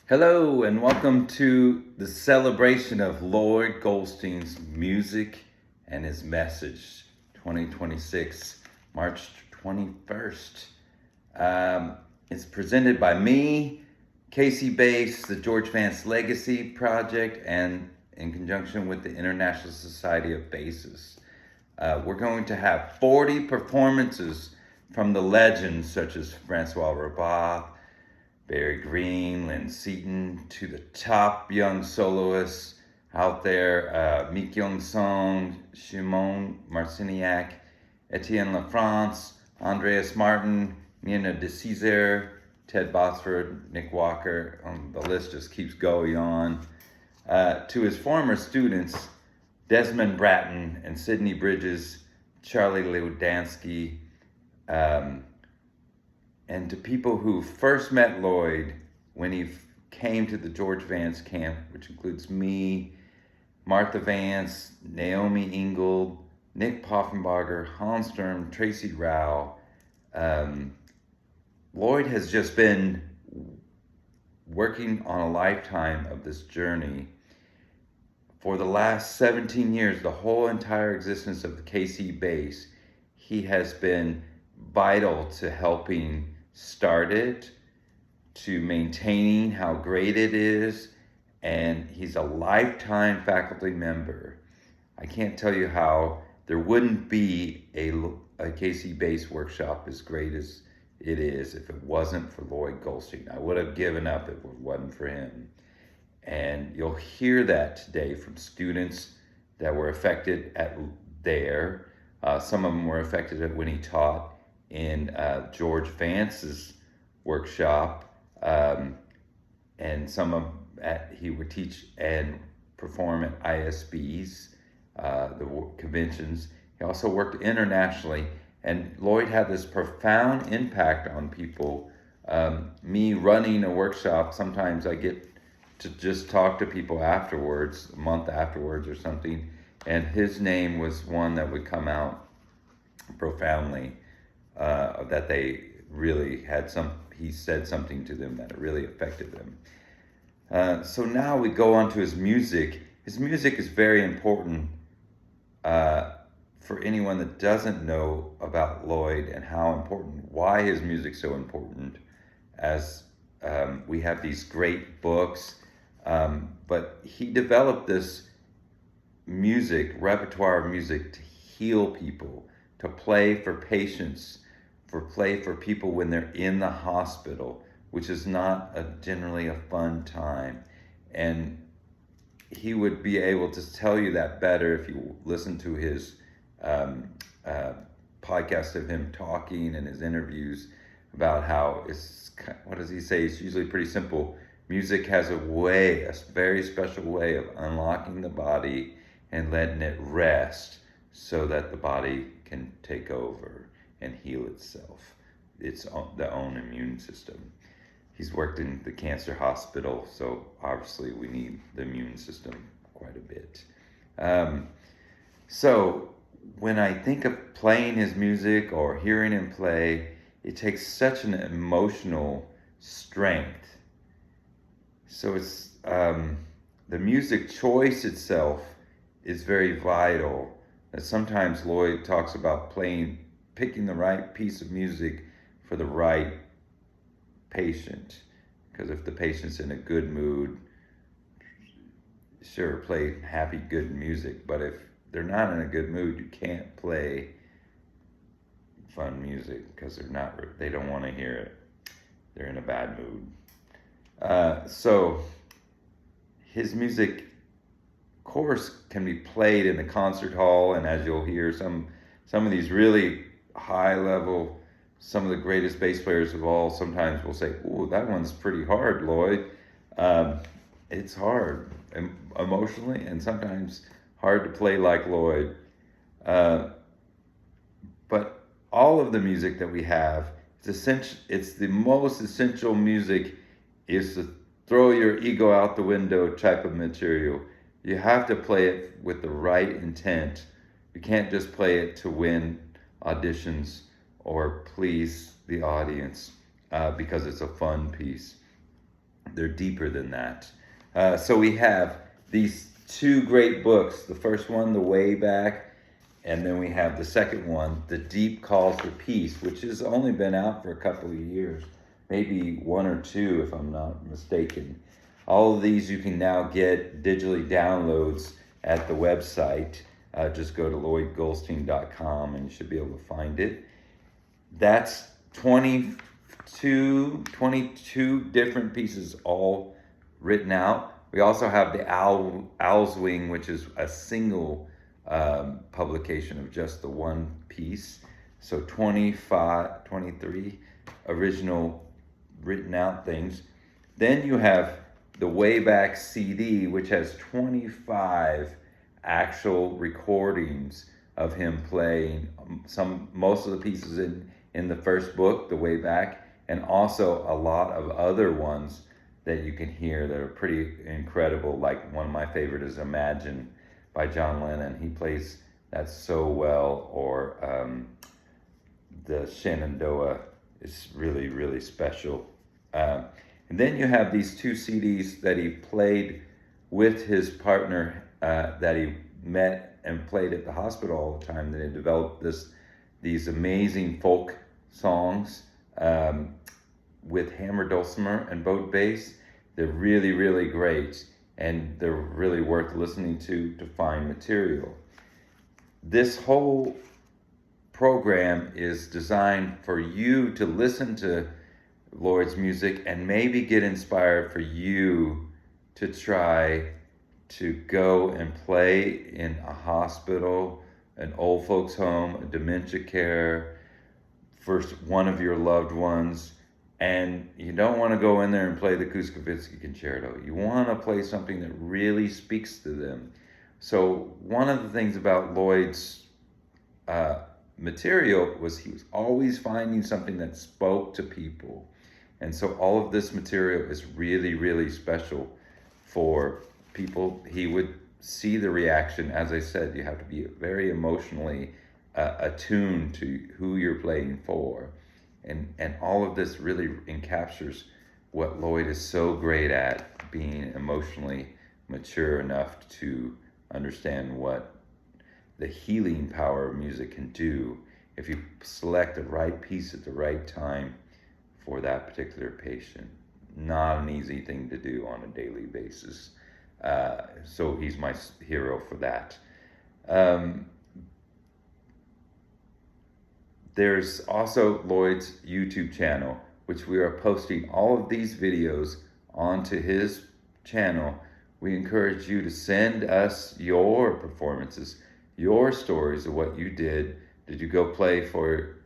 Hello, and welcome to the celebration of Lloyd Goldstein's music and his message, 2026, March 21st. It's presented by me, Casey Bass, the George Vance Legacy Project, and in conjunction with the International Society of Basses. We're going to have 40 performances from the legends such as Francois Rabat, Barry Green, Lynn Seaton, to the top young soloists out there, Mi Kyung Song, Shimon Marciniak, Etienne Lafrance, Andreas Martin, Nina de Caesar, Ted Botsford, Nick Walker. The list just keeps going on. To his former students, Desmond Bratton and Sidney Bridges, Charlie Lewdansky, and to people who first met Lloyd when he came to the George Vance camp, which includes me, Martha Vance, Naomi Ingold, Nick Poffenbarger, Hans Sturm, Tracy Rao. Lloyd has just been working on a lifetime of this journey. For the last 17 years, the whole entire existence of the KC Bass, he has been vital to helping start it, to maintaining how great it is, and he's a lifetime faculty member. I can't tell you how there wouldn't be a KC Bass workshop as great as it is if it wasn't for Lloyd Goldstein. I would have given up if it wasn't for him. And you'll hear that today from students that were affected at there. Some of them were affected when he taught in George Vance's workshop, and some of he would teach and perform at ISBs, the conventions. He also worked internationally, and Lloyd had this profound impact on people. Me running a workshop, sometimes I get to just talk to people afterwards, a month afterwards or something, and his name was one that would come out profoundly. That they really had he said something to them that really affected them. So now we go on to his music. His music is very important for anyone that doesn't know about Lloyd and why his music's so important, as we have these great books, but he developed this repertoire of music to heal people, to play for patients, play for people when they're in the hospital, which is not generally a fun time. And he would be able to tell you that better if you listen to his podcast of him talking and his interviews about how what does he say? It's usually pretty simple. Music has a very special way of unlocking the body and letting it rest so that the body can take over and heal itself, its own immune system. He's worked in the cancer hospital, so obviously we need the immune system quite a bit. So when I think of playing his music or hearing him play, it takes such an emotional strength. So it's the music choice itself is very vital. That sometimes Lloyd talks about picking the right piece of music for the right patient. Because if the patient's in a good mood, sure, play happy, good music. But if they're not in a good mood, you can't play fun music because they don't want to hear it. They're in a bad mood. So his music, of course, can be played in the concert hall, and as you'll hear, some of these really high level, some of the greatest bass players of all sometimes will say, "Ooh, that one's pretty hard, Lloyd." It's hard emotionally, and sometimes hard to play like Lloyd. But all of the music that we have, it's the most essential music, is to throw your ego out the window type of material. You have to play it with the right intent. You can't just play it to win auditions or please the audience because it's a fun piece. They're deeper than that. So we have these two great books. The first one, The Way Back, and then we have the second one, The Deep Calls for Peace, which has only been out for a couple of years, maybe one or two if I'm not mistaken. All of these you can now get digitally downloads at the website. Just go to lloydgoldstein.com and you should be able to find it. That's 22 different pieces all written out. We also have the Owl's Wing, which is a single publication of just the one piece. So 23 original written out things. Then you have the Way Back CD, which has 25 actual recordings of him playing most of the pieces in the first book, The Way Back, and also a lot of other ones that you can hear that are pretty incredible. Like one of my favorite is Imagine by John Lennon. He plays that so well. Or the Shenandoah is really, really special. And then you have these two CDs that he played with his partner that he met and played at the hospital all the time. That he developed these amazing folk songs with hammer dulcimer and boat bass. They're really, really great, and they're really worth listening to find material. This whole program is designed for you to listen to Lloyd's music and maybe get inspired for you to try to go and play in a hospital, an old folks home, a dementia care, for one of your loved ones. And you don't want to go in there and play the Kuskowitsky Concerto. You want to play something that really speaks to them. So one of the things about Lloyd's material was he was always finding something that spoke to people. And so all of this material is really, really special for people. He would see the reaction. As I said, you have to be very emotionally attuned to who you're playing for. And all of this really encaptures what Lloyd is so great at, being emotionally mature enough to understand what the healing power of music can do if you select the right piece at the right time for that particular patient. Not an easy thing to do on a daily basis. So he's my hero for that. There's also Lloyd's YouTube channel, which we are posting all of these videos onto his channel. We encourage you to send us your performances, your stories of what you did. Did you go play for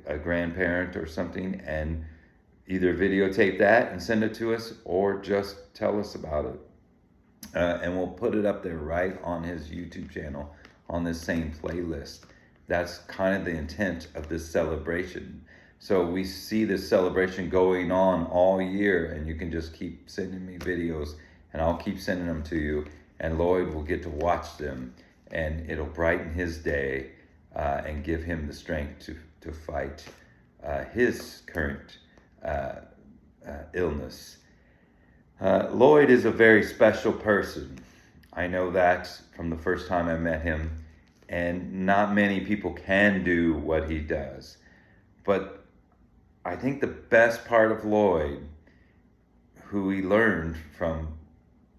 a grandparent or something, and either videotape that and send it to us, or just tell us about it. And we'll put it up there right on his YouTube channel on this same playlist. That's kind of the intent of this celebration. So we see this celebration going on all year, and you can just keep sending me videos, and I'll keep sending them to you, and Lloyd will get to watch them, and it'll brighten his day and give him the strength to fight his current illness. Lloyd is a very special person. I know that from the first time I met him, and not many people can do what he does. But I think the best part of Lloyd, who he learned from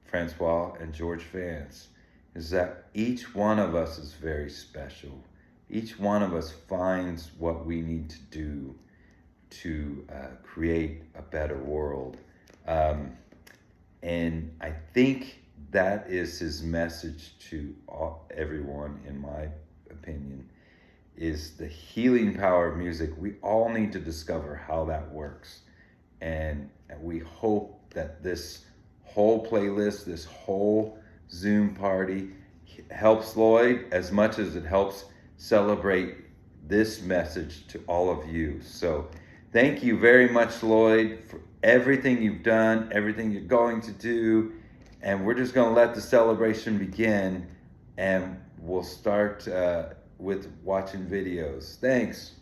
Francois and George Vance, is that each one of us is very special. Each one of us finds what we need to do to create a better world. And I think that is his message to everyone, in my opinion, is the healing power of music. We all need to discover how that works. And we hope that this whole playlist, this whole Zoom party helps Lloyd as much as it helps celebrate this message to all of you. So thank you very much, Lloyd, for everything you've done, everything you're going to do. And we're just going to let the celebration begin, and we'll start with watching videos. Thanks.